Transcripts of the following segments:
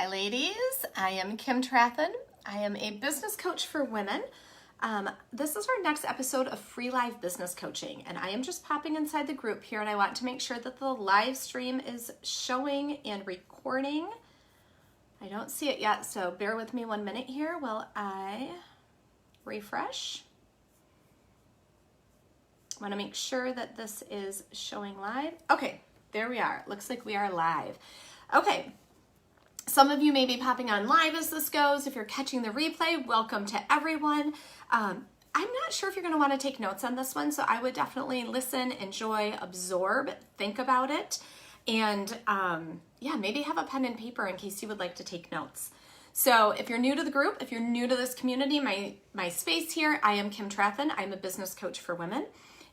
Hi ladies, I am Kim Trathen. I am a business coach for women. This is our next episode of Free Live Business Coaching, and I am just popping inside the group here, and I want to make sure that the live stream is showing and recording. I don't see it yet, so bear with me 1 minute here while I refresh. I want to make sure that this is showing live. Okay, there we are. Looks like we are live. Okay. Some of you may be popping on live as this goes. If you're catching the replay, welcome to everyone. I'm not sure if you're going to want to take notes on this one, so I would definitely listen, enjoy, absorb, think about it, and maybe have a pen and paper in case you would like to take notes. So if you're new to the group, if you're new to this community, my space here, I am Kim Trathen. I'm a business coach for women.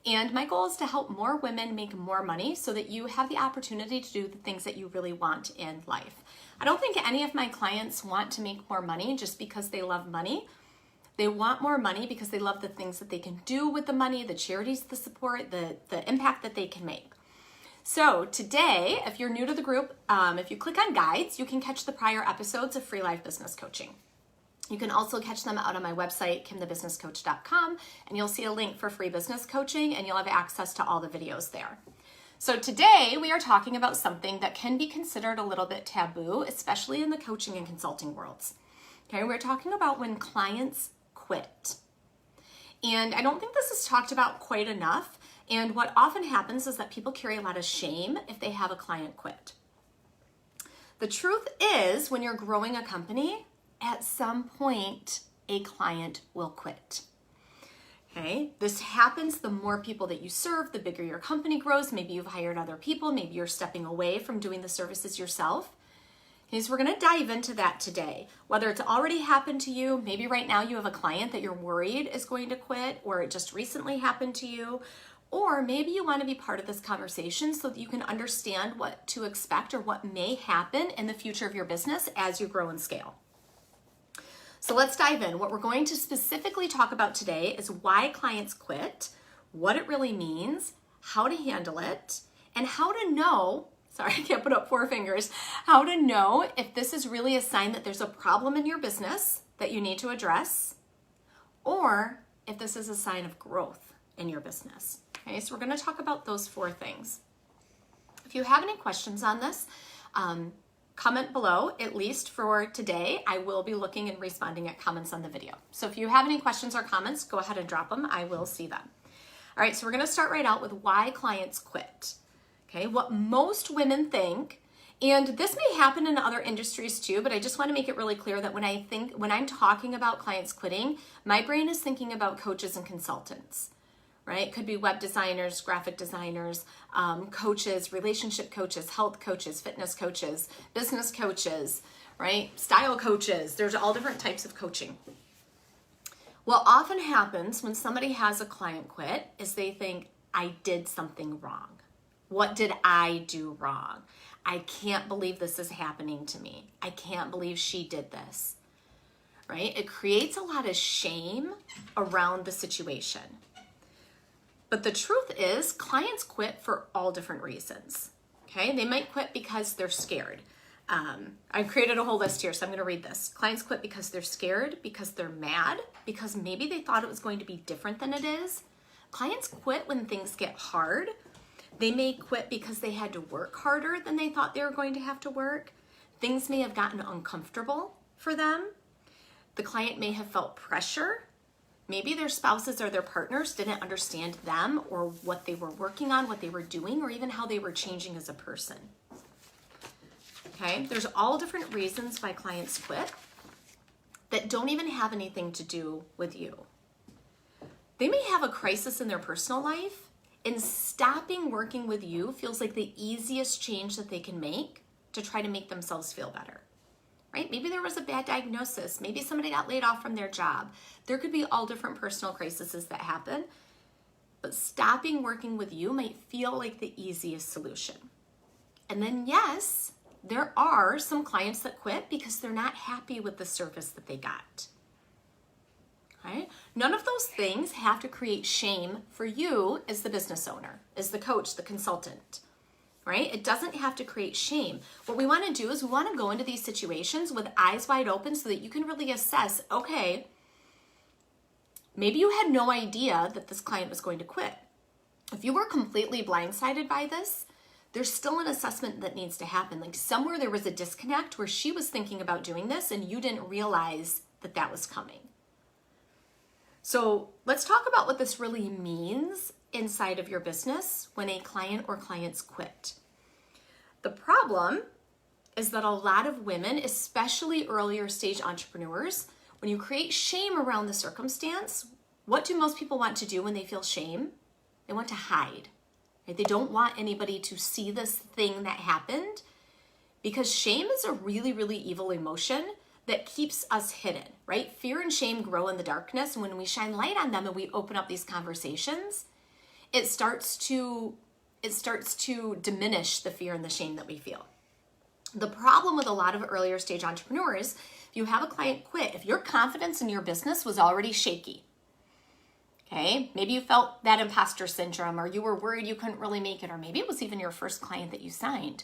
And my goal is to help more women make more money so that you have the opportunity to do the things that you really want in life. I don't think any of my clients want to make more money just because they love money. They want more money because they love the things that they can do with the money, the charities, the support, the impact that they can make. So today, if you're new to the group, if you click on guides, you can catch the prior episodes of Free Live Business Coaching. You can also catch them out on my website, kimthebusinesscoach.com, and you'll see a link for free business coaching, and you'll have access to all the videos there. So today we are talking about something that can be considered a little bit taboo, especially in the coaching and consulting worlds. Okay, we're talking about when clients quit. And I don't think this is talked about quite enough. And what often happens is that people carry a lot of shame if they have a client quit. The truth is, when you're growing a company, at some point, a client will quit. Okay, this happens the more people that you serve, the bigger your company grows. Maybe you've hired other people. Maybe you're stepping away from doing the services yourself. Okay, so we're going to dive into that today. Whether it's already happened to you, maybe right now you have a client that you're worried is going to quit, or it just recently happened to you, or maybe you want to be part of this conversation so that you can understand what to expect or what may happen in the future of your business as you grow and scale. So let's dive in. What we're going to specifically talk about today is why clients quit, what it really means, how to handle it, and how to know, sorry, I can't put up 4 fingers, how to know if this is really a sign that there's a problem in your business that you need to address, or if this is a sign of growth in your business. Okay, so we're going to talk about those 4 things. If you have any questions on this, comment below. At least for today, I will be looking and responding at comments on the video. So if you have any questions or comments, go ahead and drop them. I will see them. All right, so we're going to start right out with why clients quit. Okay, what most women think, and this may happen in other industries too, but I just want to make it really clear that when I'm talking about clients quitting, my brain is thinking about coaches and consultants. Right? It could be web designers, graphic designers, coaches, relationship coaches, health coaches, fitness coaches, business coaches, right? Style coaches. There's all different types of coaching. What often happens when somebody has a client quit is they think, I did something wrong. What did I do wrong? I can't believe this is happening to me. I can't believe she did this, right? It creates a lot of shame around the situation. But the truth is, clients quit for all different reasons, okay? They might quit because they're scared. I've created a whole list here, so I'm gonna read this. Clients quit because they're scared, because they're mad, because maybe they thought it was going to be different than it is. Clients quit when things get hard. They may quit because they had to work harder than they thought they were going to have to work. Things may have gotten uncomfortable for them. The client may have felt pressure. Maybe their spouses or their partners didn't understand them or what they were working on, what they were doing, or even how they were changing as a person. Okay, there's all different reasons why clients quit that don't even have anything to do with you. They may have a crisis in their personal life, and stopping working with you feels like the easiest change that they can make to try to make themselves feel better. Right? Maybe there was a bad diagnosis. Maybe somebody got laid off from their job. There could be all different personal crises that happen, but stopping working with you might feel like the easiest solution. And then yes, there are some clients that quit because they're not happy with the service that they got. Okay? None of those things have to create shame for you as the business owner, as the coach, the consultant. right? It doesn't have to create shame. What we want to do is we want to go into these situations with eyes wide open so that you can really assess, okay, maybe you had no idea that this client was going to quit. If you were completely blindsided by this, there's still an assessment that needs to happen. Like somewhere there was a disconnect where she was thinking about doing this and you didn't realize that that was coming. So let's talk about what this really means inside of your business when a client or clients quit. The problem is that a lot of women, especially earlier stage entrepreneurs, when you create shame around the circumstance, what do most people want to do when they feel shame? They want to hide. Right? They don't want anybody to see this thing that happened because shame is a really, really evil emotion that keeps us hidden, right? Fear and shame grow in the darkness. And when we shine light on them and we open up these conversations, it starts to diminish the fear and the shame that we feel. The problem with a lot of earlier stage entrepreneurs, if you have a client quit, if your confidence in your business was already shaky, okay, maybe you felt that imposter syndrome or you were worried you couldn't really make it, or maybe it was even your first client that you signed.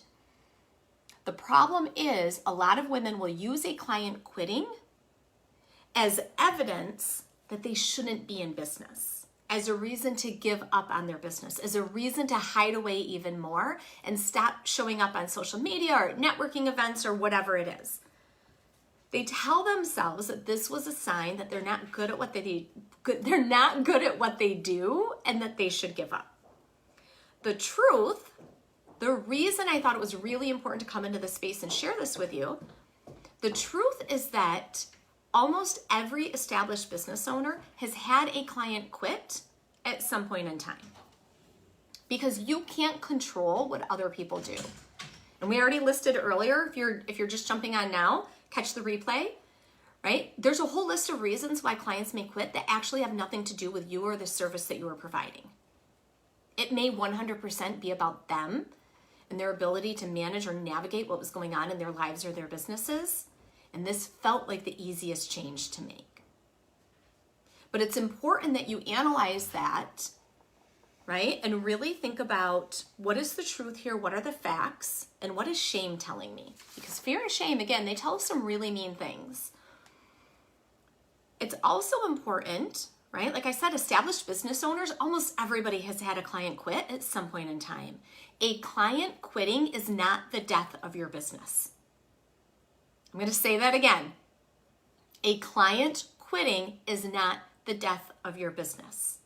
The problem is a lot of women will use a client quitting as evidence that they shouldn't be in business, as a reason to give up on their business, as a reason to hide away even more and stop showing up on social media or networking events or whatever it is. They tell themselves that this was a sign that they're not good at what they do and that they should give up. The truth, the reason I thought it was really important to come into this space and share this with you, the truth is that almost every established business owner has had a client quit at some point in time because you can't control what other people do. And we already listed earlier, if you're just jumping on now, catch the replay, right? There's a whole list of reasons why clients may quit that actually have nothing to do with you or the service that you are providing. It may 100% be about them and their ability to manage or navigate what was going on in their lives or their businesses. And this felt like the easiest change to make. But it's important that you analyze that, right? And really think about what is the truth here, what are the facts, and what is shame telling me? Because fear and shame, again, they tell us some really mean things. It's also important, right? Like I said, established business owners, almost everybody has had a client quit at some point in time. A client quitting is not the death of your business. I'm going to say that again. A client quitting is not the death of your business.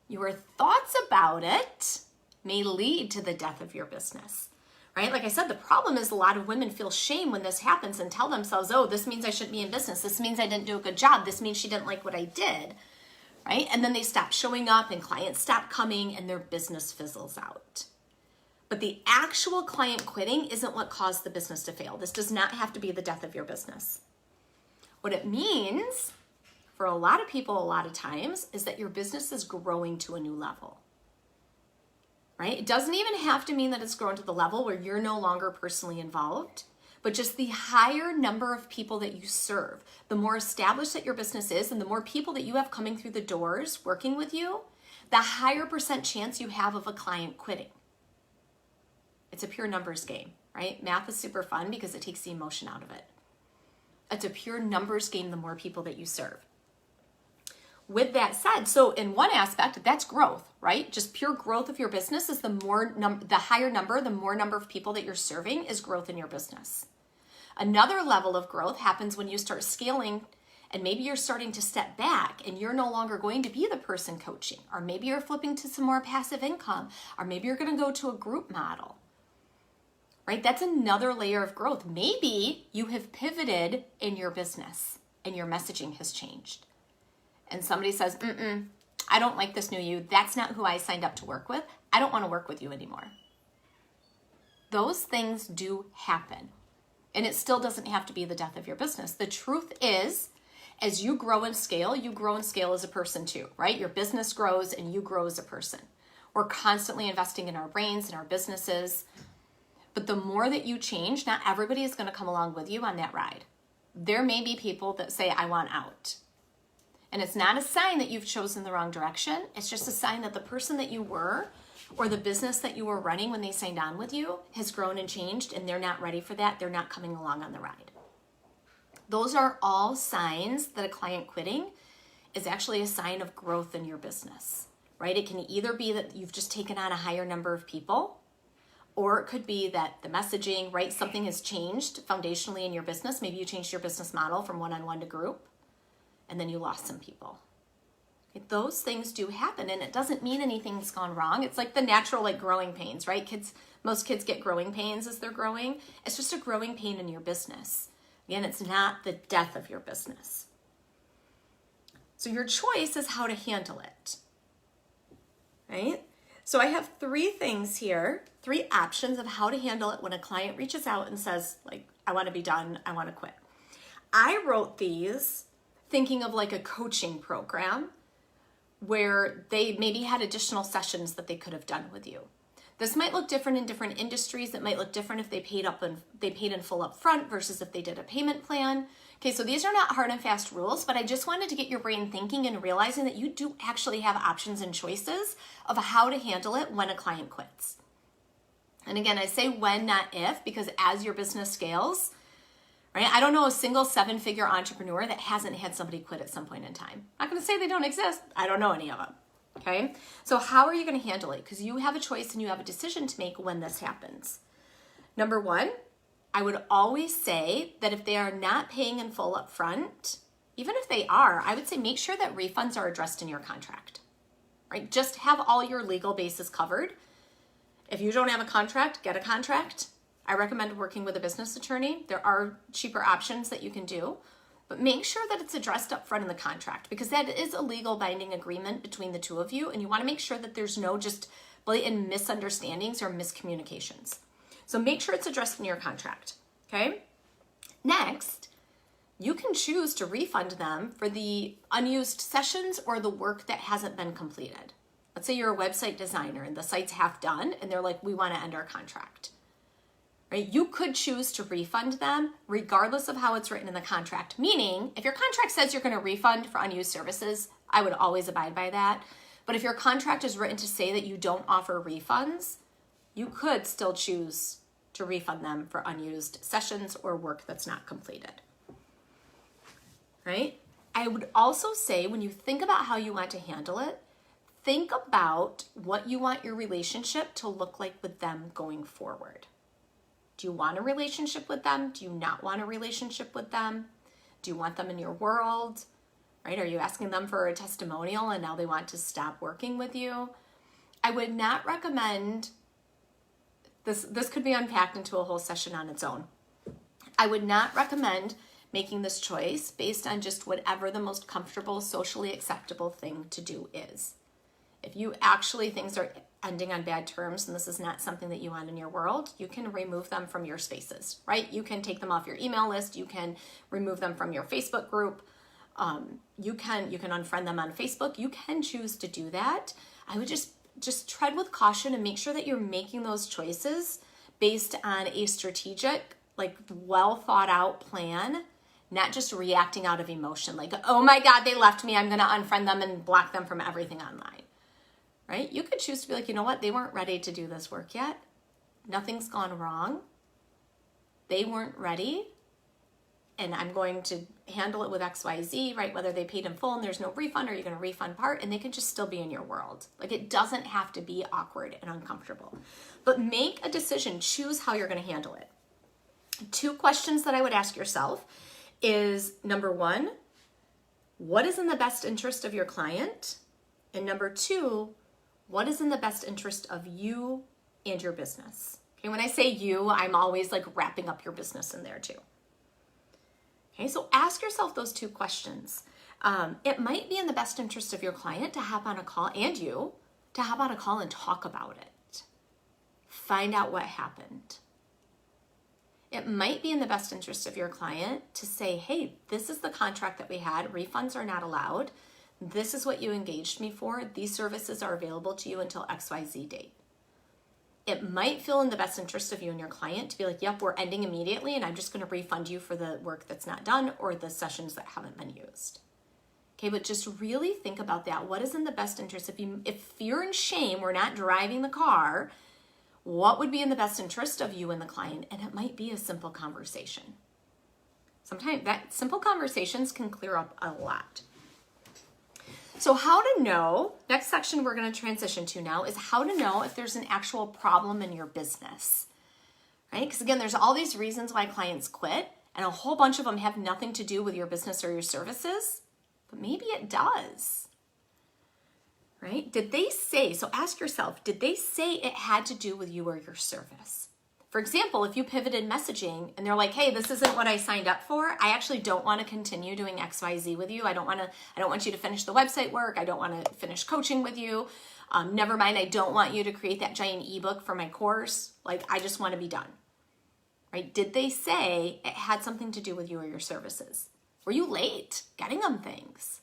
Your thoughts about it may lead to the death of your business, right? Like I said, the problem is a lot of women feel shame when this happens and tell themselves, oh, this means I shouldn't be in business. This means I didn't do a good job. This means she didn't like what I did, right? And then they stop showing up and clients stop coming and their business fizzles out. But the actual client quitting isn't what caused the business to fail. This does not have to be the death of your business. What it means for a lot of people, a lot of times, is that your business is growing to a new level, right? It doesn't even have to mean that it's grown to the level where you're no longer personally involved, but just the higher number of people that you serve, the more established that your business is and the more people that you have coming through the doors working with you, the higher percent chance you have of a client quitting. It's a pure numbers game, right? Math is super fun because it takes the emotion out of it. It's a pure numbers game the more people that you serve. With that said, so in one aspect, that's growth, right? Just pure growth of your business is the higher number, the more number of people that you're serving is growth in your business. Another level of growth happens when you start scaling and maybe you're starting to step back and you're no longer going to be the person coaching, or maybe you're flipping to some more passive income, or maybe you're going to go to a group model. Right? That's another layer of growth. Maybe you have pivoted in your business and your messaging has changed. And somebody says, I don't like this new you. That's not who I signed up to work with. I don't want to work with you anymore. Those things do happen. And it still doesn't have to be the death of your business. The truth is, as you grow and scale as a person too, right? Your business grows and you grow as a person. We're constantly investing in our brains and our businesses. But the more that you change, not everybody is going to come along with you on that ride. There may be people that say, I want out. And it's not a sign that you've chosen the wrong direction. It's just a sign that the person that you were or the business that you were running when they signed on with you has grown and changed and they're not ready for that, they're not coming along on the ride. Those are all signs that a client quitting is actually a sign of growth in your business, right? It can either be that you've just taken on a higher number of people, or it could be that the messaging, right? Something has changed foundationally in your business. Maybe you changed your business model from one-on-one to group, and then you lost some people. Okay, those things do happen, and it doesn't mean anything's gone wrong. It's like the natural, like growing pains, right? Most kids get growing pains as they're growing. It's just a growing pain in your business. Again, it's not the death of your business. So your choice is how to handle it, right? So I have 3 things here, 3 options of how to handle it when a client reaches out and says, like, I want to be done, I want to quit. I wrote these thinking of like a coaching program where they maybe had additional sessions that they could have done with you. This might look different in different industries. It might look different if they paid in full up front versus if they did a payment plan. Okay, so these are not hard and fast rules, but I just wanted to get your brain thinking and realizing that you do actually have options and choices of how to handle it when a client quits. And again, I say when, not if, because as your business scales, right? I don't know a single 7-figure entrepreneur that hasn't had somebody quit at some point in time. I'm not going to say they don't exist. I don't know any of them. Okay, so how are you going to handle it? Because you have a choice and you have a decision to make when this happens. Number 1, I would always say that if they are not paying in full up front, even if they are, I would say make sure that refunds are addressed in your contract, right? Just have all your legal bases covered. If you don't have a contract, get a contract. I recommend working with a business attorney. There are cheaper options that you can do. But make sure that it's addressed up front in the contract, because that is a legal binding agreement between the two of you, and you want to make sure that there's no just blatant misunderstandings or miscommunications. So make sure it's addressed in your contract, okay? Next, you can choose to refund them for the unused sessions or the work that hasn't been completed. Let's say you're a website designer and the site's half done and they're like, we want to end our contract. Right? You could choose to refund them regardless of how it's written in the contract. Meaning, if your contract says you're going to refund for unused services, I would always abide by that. But if your contract is written to say that you don't offer refunds, you could still choose to refund them for unused sessions or work that's not completed. Right? I would also say when you think about how you want to handle it, think about what you want your relationship to look like with them going forward. Do you want a relationship with them? Do you not want a relationship with them? Do you want them in your world? Right? Are you asking them for a testimonial and now they want to stop working with you? I would not recommend this. This could be unpacked into a whole session on its own. I would not recommend making this choice based on just whatever the most comfortable, socially acceptable thing to do is. If you actually things are ending on bad terms and this is not something that you want in your world, you can remove them from your spaces, right? You can take them off your email list. You can remove them from your Facebook group. You can unfriend them on Facebook. You can choose to do that. I would just tread with caution and make sure that you're making those choices based on a strategic, like well thought out plan, not just reacting out of emotion. Like, oh my God, they left me. I'm going to unfriend them and block them from everything online. Right? You could choose to be like, you know what? They weren't ready to do this work yet. Nothing's gone wrong. They weren't ready. And I'm going to handle it with XYZ, right? Whether they paid in full and there's no refund or you're going to refund part, and they can just still be in your world. Like it doesn't have to be awkward and uncomfortable. But make a decision. Choose how you're going to handle it. 2 questions that I would ask yourself is, number 1, what is in the best interest of your client? And number 2, what is in the best interest of you and your business? Okay, when I say you, I'm always like wrapping up your business in there too. Okay, so ask yourself those 2 questions. It might be in the best interest of your client to hop on a call, and you, to hop on a call and talk about it. Find out what happened. It might be in the best interest of your client to say, hey, this is the contract that we had. Refunds are not allowed. This is what you engaged me for. These services are available to you until XYZ date. It might feel in the best interest of you and your client to be like, yep, we're ending immediately and I'm just going to refund you for the work that's not done or the sessions that haven't been used. Okay, but just really think about that. What is in the best interest? If fear and shame were not driving the car, what would be in the best interest of you and the client? And it might be a simple conversation. Sometimes that simple conversations can clear up a lot. So how to know, next section we're going to transition to now is how to know if there's an actual problem in your business, right? Because again, there's all these reasons why clients quit, and a whole bunch of them have nothing to do with your business or your services, but maybe it does, right? Did they say, so ask yourself, did they say it had to do with you or your service? For example, if you pivoted messaging and they're like, hey, this isn't what I signed up for. I actually don't want to continue doing XYZ with you. I don't want you to finish the website work. I don't want to finish coaching with you. Never mind, I don't want you to create that giant ebook for my course. Like, I just want to be done, right? Did they say it had something to do with you or your services? Were you late getting them things,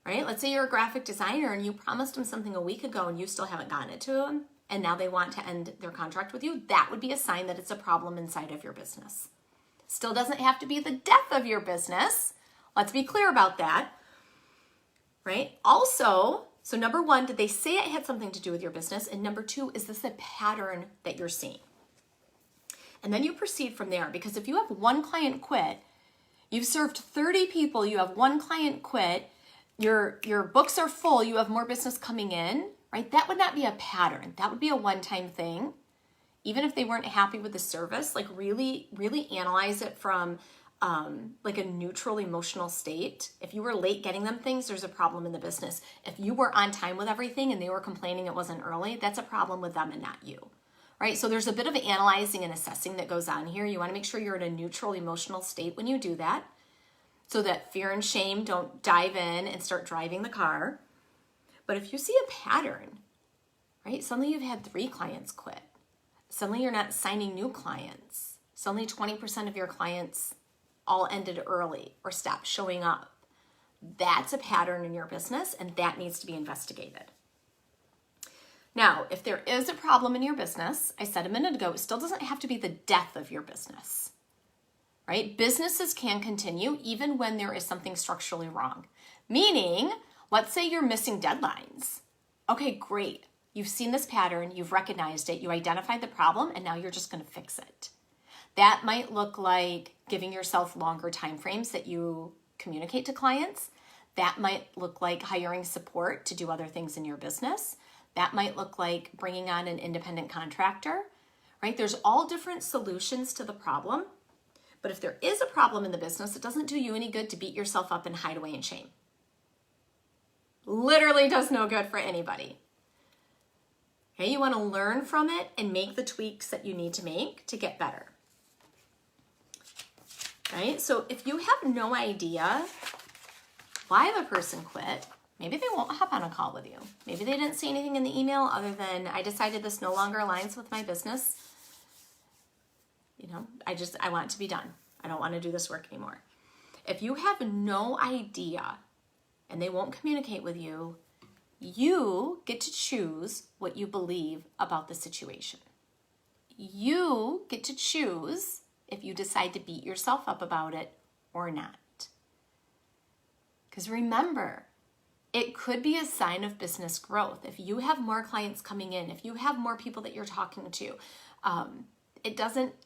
right? Let's say you're a graphic designer and you promised them something a week ago and you still haven't gotten it to them, and now they want to end their contract with you. That would be a sign that it's a problem inside of your business. Still doesn't have to be the death of your business. Let's be clear about that, right? Also, so number one, did they say it had something to do with your business? And number two, is this a pattern that you're seeing? And then you proceed from there, because if you have one client quit, you've served 30 people, you have one client quit, your books are full, you have more business coming in, right? That would not be a pattern. That would be a one-time thing. Even if they weren't happy with the service, like really, really analyze it from like a neutral emotional state. If you were late getting them things, there's a problem in the business. If you were on time with everything and they were complaining it wasn't early, that's a problem with them and not you, right? So there's a bit of analyzing and assessing that goes on here. You want to make sure you're in a neutral emotional state when you do that, so that fear and shame don't dive in and start driving the car. But if you see a pattern, right? Suddenly you've had 3 clients quit. Suddenly you're not signing new clients. Suddenly 20% of your clients all ended early or stopped showing up. That's a pattern in your business, and that needs to be investigated. Now, if there is a problem in your business, I said a minute ago, it still doesn't have to be the death of your business, right? Businesses can continue even when there is something structurally wrong. Meaning, let's say you're missing deadlines. Okay, great. You've seen this pattern, you've recognized it, you identified the problem, and now you're just going to fix it. That might look like giving yourself longer time frames that you communicate to clients. That might look like hiring support to do other things in your business. That might look like bringing on an independent contractor, right? There's all different solutions to the problem. But if there is a problem in the business, it doesn't do you any good to beat yourself up and hide away in shame. Literally does no good for anybody. Okay, you want to learn from it and make the tweaks that you need to make to get better. Right? So if you have no idea why the person quit, maybe they won't hop on a call with you. Maybe they didn't say anything in the email other than, I decided this no longer aligns with my business. I want it to be done. I don't want to do this work anymore. If you have no idea and they won't communicate with you, you get to choose what you believe about the situation. You get to choose if you decide to beat yourself up about it or not. Because remember, it could be a sign of business growth. If you have more clients coming in, if you have more people that you're talking to,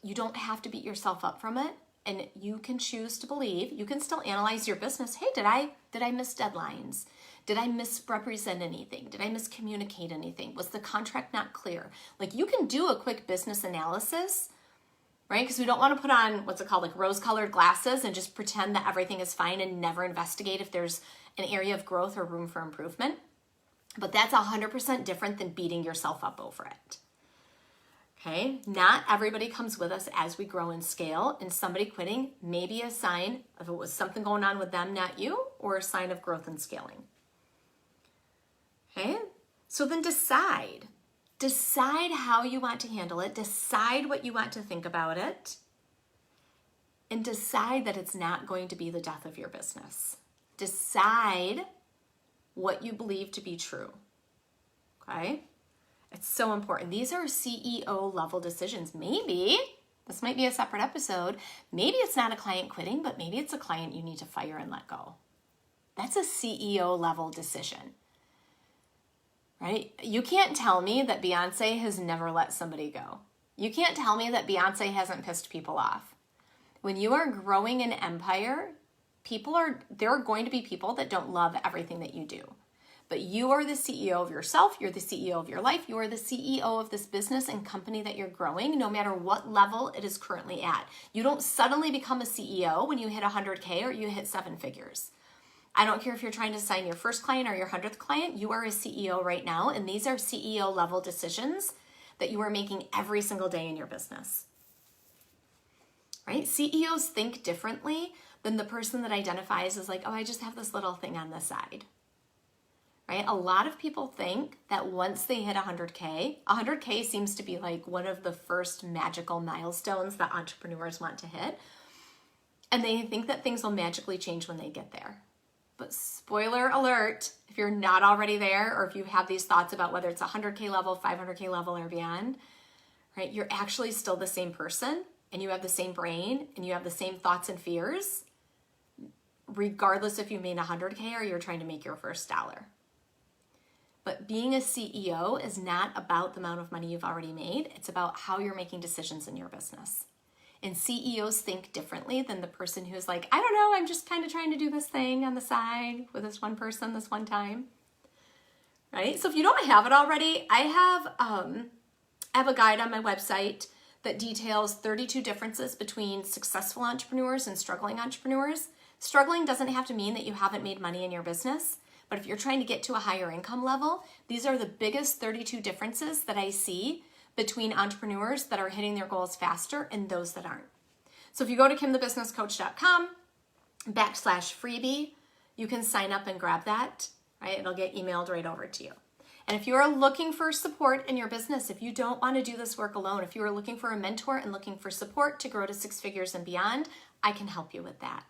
you don't have to beat yourself up from it. And you can choose to believe, you can still analyze your business. Hey, did I miss deadlines? Did I misrepresent anything? Did I miscommunicate anything? Was the contract not clear? Like, you can do a quick business analysis, right? Because we don't want to put on, what's it called, like rose-colored glasses and just pretend that everything is fine and never investigate if there's an area of growth or room for improvement. But that's 100% different than beating yourself up over it. Okay, not everybody comes with us as we grow and scale, and somebody quitting may be a sign of it was something going on with them, not you, or a sign of growth and scaling. Okay, so then decide how you want to handle it, decide what you want to think about it, and decide that it's not going to be the death of your business. Decide what you believe to be true, okay? It's so important. These are CEO level decisions. Maybe, this might be a separate episode, maybe it's not a client quitting, but maybe it's a client you need to fire and let go. That's a CEO level decision, right? You can't tell me that Beyonce has never let somebody go. You can't tell me that Beyonce hasn't pissed people off. When you are growing an empire, there are going to be people that don't love everything that you do. But you are the CEO of yourself. You're the CEO of your life. You are the CEO of this business and company that you're growing, no matter what level it is currently at. You don't suddenly become a CEO when you hit 100K or you hit 7 figures. I don't care if you're trying to sign your first client or your 100th client, you are a CEO right now, and these are CEO level decisions that you are making every single day in your business. Right? CEOs think differently than the person that identifies as like, oh, I just have this little thing on the side. Right? A lot of people think that once they hit 100K seems to be like one of the first magical milestones that entrepreneurs want to hit. And they think that things will magically change when they get there. But spoiler alert, if you're not already there, or if you have these thoughts about whether it's 100K level, 500K level, or beyond, right? You're actually still the same person, and you have the same brain, and you have the same thoughts and fears, regardless if you made 100K or you're trying to make your first dollar. But being a CEO is not about the amount of money you've already made. It's about how you're making decisions in your business. And CEOs think differently than the person who's like, I don't know, I'm just kind of trying to do this thing on the side with this one person this one time. Right? So if you don't have it already, I have a guide on my website that details 32 differences between successful entrepreneurs and struggling entrepreneurs. Struggling doesn't have to mean that you haven't made money in your business. But if you're trying to get to a higher income level, these are the biggest 32 differences that I see between entrepreneurs that are hitting their goals faster and those that aren't. So if you go to kimthebusinesscoach.com/freebie, you can sign up and grab that, right? It'll get emailed right over to you. And if you are looking for support in your business, if you don't want to do this work alone, if you are looking for a mentor and looking for support to grow to 6 figures and beyond, I can help you with that.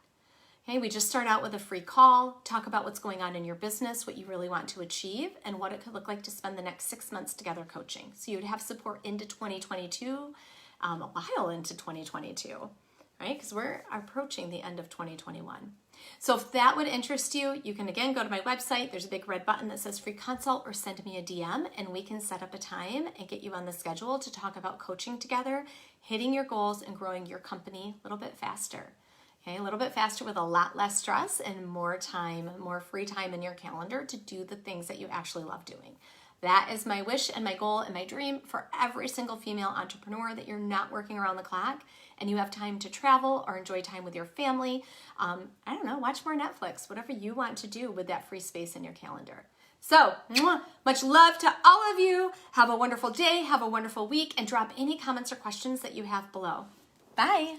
Okay, we just start out with a free call, talk about what's going on in your business, what you really want to achieve, and what it could look like to spend the next 6 months together coaching. So you would have support into 2022, a while into 2022, right? Because we're approaching the end of 2021. So if that would interest you, you can again go to my website. There's a big red button that says free consult, or send me a DM and we can set up a time and get you on the schedule to talk about coaching together, hitting your goals and growing your company a little bit faster. Okay, a little bit faster with a lot less stress and more time, more free time in your calendar to do the things that you actually love doing. That is my wish and my goal and my dream for every single female entrepreneur, that you're not working around the clock and you have time to travel or enjoy time with your family. I don't know, watch more Netflix, whatever you want to do with that free space in your calendar. So, much love to all of you. Have a wonderful day, have a wonderful week, and drop any comments or questions that you have below. Bye.